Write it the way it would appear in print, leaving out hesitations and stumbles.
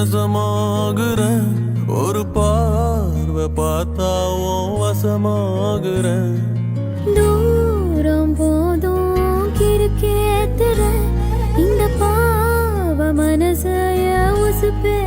நெசமாகுறேன், ஒரு பார்வை பார்த்தாவும் வசமாகுறேன். தூரம் போதும் கிறுக்கேத்துற இந்த பாவ மனசைய உசுப்பே